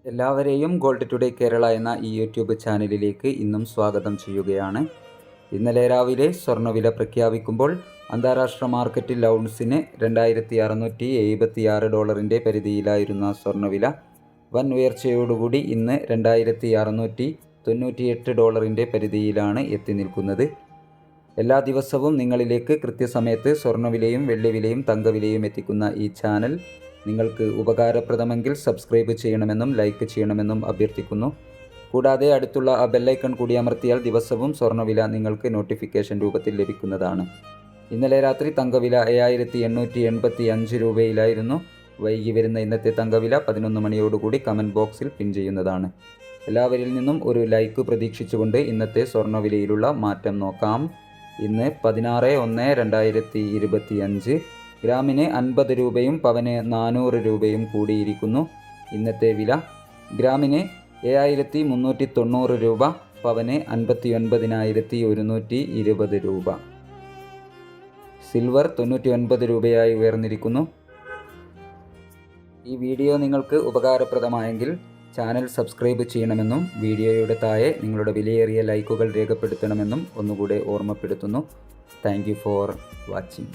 എല്ലാവരെയും gold today Kerala എന്ന ഈ യൂട്യൂബ് ചാനലിലേക്ക് ഇന്നും സ്വാഗതം ചെയ്യുകയാണ്. ഇന്നലെ രാവിലെ സ്വർണ്ണവില പ്രഖ്യാപിക്കുമ്പോൾ അന്താരാഷ്ട്ര മാർക്കറ്റിൽ ഔൺസിന് $2676 പരിധിയിലായിരുന്ന സ്വർണ്ണവില വൻ ഉയർച്ചയോടുകൂടി ഇന്ന് $2698 പരിധിയിലാണ് എത്തി നിൽക്കുന്നത്. എല്ലാ ദിവസവും നിങ്ങളിലേക്ക് കൃത്യസമയത്ത് സ്വർണ്ണവിലയും വെള്ളിവിലയും തങ്കവിലയും എത്തിക്കുന്ന ഈ ചാനൽ നിങ്ങൾക്ക് ഉപകാരപ്രദമെങ്കിൽ സബ്സ്ക്രൈബ് ചെയ്യണമെന്നും ലൈക്ക് ചെയ്യണമെന്നും അഭ്യർത്ഥിക്കുന്നു. കൂടാതെ അടുത്തുള്ള ആ ബെല്ലൈക്കൺ കൂടി അമർത്തിയാൽ ദിവസവും സ്വർണ്ണവില നിങ്ങൾക്ക് നോട്ടിഫിക്കേഷൻ രൂപത്തിൽ ലഭിക്കുന്നതാണ്. ഇന്നലെ രാത്രി തങ്കവില 7885 രൂപയിലായിരുന്നു. വൈകി വരുന്ന ഇന്നത്തെ തങ്കവില 11 മണിയോടുകൂടി കമൻറ്റ് ബോക്സിൽ പിൻ ചെയ്യുന്നതാണ്. എല്ലാവരിൽ നിന്നും ഒരു ലൈക്ക് പ്രതീക്ഷിച്ചുകൊണ്ട് ഇന്നത്തെ സ്വർണ്ണവിലയിലുള്ള മാറ്റം നോക്കാം. ഇന്ന് 16/1/2025 ഗ്രാമിന് 50 രൂപയും പവന് 400 രൂപയും കൂടിയിരിക്കുന്നു. ഇന്നത്തെ വില ഗ്രാമിന് 7390 രൂപ, പവന് 59,120 രൂപ. സിൽവർ 99 രൂപയായി ഉയർന്നിരിക്കുന്നു. ഈ വീഡിയോ നിങ്ങൾക്ക് ഉപകാരപ്രദമായെങ്കിൽ ചാനൽ സബ്സ്ക്രൈബ് ചെയ്യണമെന്നും വീഡിയോയുടെ താഴെ നിങ്ങളുടെ വിലയേറിയ ലൈക്കുകൾ രേഖപ്പെടുത്തണമെന്നും ഒന്നുകൂടെ ഓർമ്മപ്പെടുത്തുന്നു. Thank you for watching.